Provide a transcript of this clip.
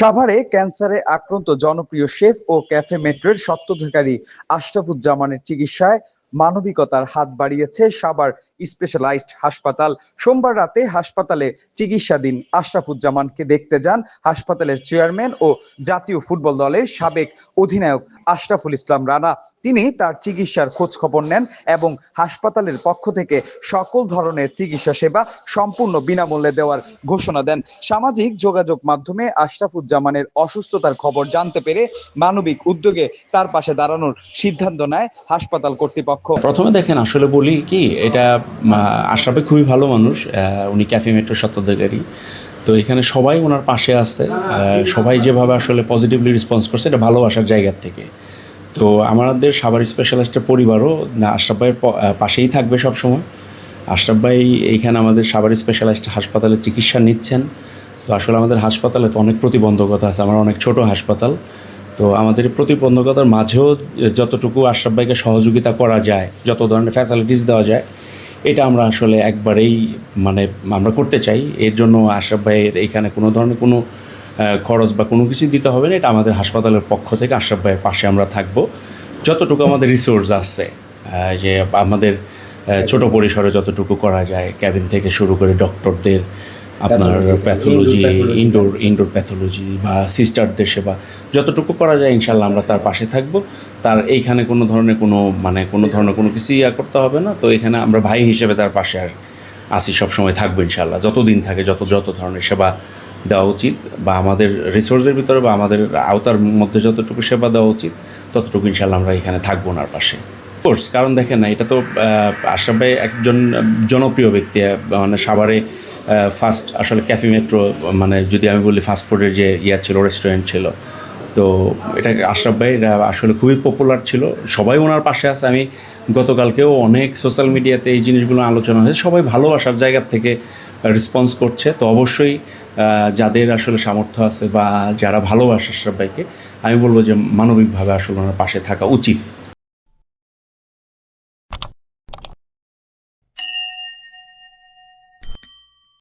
সাভারে ক্যান্সারে আক্রান্ত জনপ্রিয় শেফ ও ক্যাফে মেট্রোর স্বত্বাধিকারী আশরাফুজ্জামানের চিকিৎসায় মানবিকতার হাত বাড়িয়েছে সাভার স্পেশালাইজড হাসপাতাল। সোমবার রাতে হাসপাতালে চিকিৎসাধীন আশরাফুজ্জামানকে দেখতে যান হাসপাতালের চেয়ারম্যান ও জাতীয় ফুটবল দলের সাবেক অধিনায়ক আশরাফুল ইসলাম রানা। তিনি তার চিকিৎসার খোঁজ খবর নেন এবং হাসপাতালের পক্ষ থেকে সকল ধরনের চিকিৎসা সেবা সম্পূর্ণ বিনামূল্যে দেওয়ার ঘোষণা দেন। সামাজিক যোগাযোগ মাধ্যমে আশরাফুজ্জামানের অসুস্থতার খবর জানতে পেরে মানবিক উদ্যোগে তার পাশে দাঁড়ানোর সিদ্ধান্ত নেয় হাসপাতাল কর্তৃপক্ষ। প্রথমে দেখেন, আসলে বলি কি, এটা আশরাফে খুবই ভালো মানুষ, উনি ক্যাফে মেট্রোর স্বত্বাধিকারী। তো এখানে সবাই ওনার পাশে আছে, সবাই যেভাবে আসলে পজিটিভলি রেসপন্স করছে, এটা ভালোবাসার জায়গার থেকে। তো আমাদের সাভার স্পেশালিস্টের পরিবারও আশরাফ ভাইয়ের পাশেই থাকবে সবসময়। আশরাফ ভাই এইখানে আমাদের সাভার স্পেশালিস্ট হাসপাতালে চিকিৎসা নিচ্ছেন। তো আসলে আমাদের হাসপাতালে তো অনেক প্রতিবন্ধকতা আছে, আমার অনেক ছোট হাসপাতাল। তো আমাদের এই প্রতিবন্ধকতার মাঝেও যতটুকু আশরাফ ভাইকে সহযোগিতা করা যায়, যত ধরনের ফ্যাসিলিটিস দেওয়া যায়, এটা আমরা আসলে একবারেই আমরা করতে চাই। এর জন্য আশরাফ ভাইয়ের এইখানে কোনো ধরনের কোনো খরচ বা কোনো কিছু দিতে হবে না। এটা আমাদের হাসপাতালের পক্ষ থেকে আশরাফ ভাইয়ের পাশে আমরা থাকব। যতটুকু আমাদের রিসোর্স আছে, যে আমাদের ছোট পরিসরে যতটুকু করা যায়, ক্যাবিন থেকে শুরু করে ডক্টরদের, আপনার প্যাথোলজি, ইনডোর প্যাথোলজি বা সিস্টারদের সেবা, যতটুকু করা যায় ইনশাল্লাহ আমরা তার পাশে থাকব। তার এইখানে কোনো ধরনের কোনো কিছু করতে হবে না। তো এখানে আমরা ভাই হিসেবে তার পাশে আসি, সবসময় থাকবো ইনশাল্লাহ। যতদিন থাকে যত ধরনের সেবা দেওয়া উচিত, বা আমাদের রিসোর্সের ভিতরে বা আমাদের আওতার মধ্যে যতটুকু সেবা দেওয়া উচিত, ততটুকু ইনশাল্লাহ আমরা এখানে থাকবো ওনার পাশে। কোর্স, কারণ দেখেন না, এটা তো আশরাফ ভাই একজন জনপ্রিয় ব্যক্তি, সাভারে ফার্স্ট আসলে ক্যাফে মেট্রো, যদি আমি বলি ফাস্টফুডের যে ছিল, রেস্টুরেন্ট ছিল, তো এটা আশরাফ ভাই আসলে খুবই পপুলার ছিল। সবাই ওনার পাশে আছে। আমি গতকালকেও অনেক সোশ্যাল মিডিয়াতে এই জিনিসগুলো আলোচনা হয়েছে, সবাই ভালোবাসার জায়গা থেকে রেসপন্স করছে। তো অবশ্যই যাদের আসলে সামর্থ্য আছে বা যারা ভালোবাসে আশরাফ ভাইকে, আমি বলবো যে মানবিকভাবে আসলে ওনার পাশে থাকা উচিত।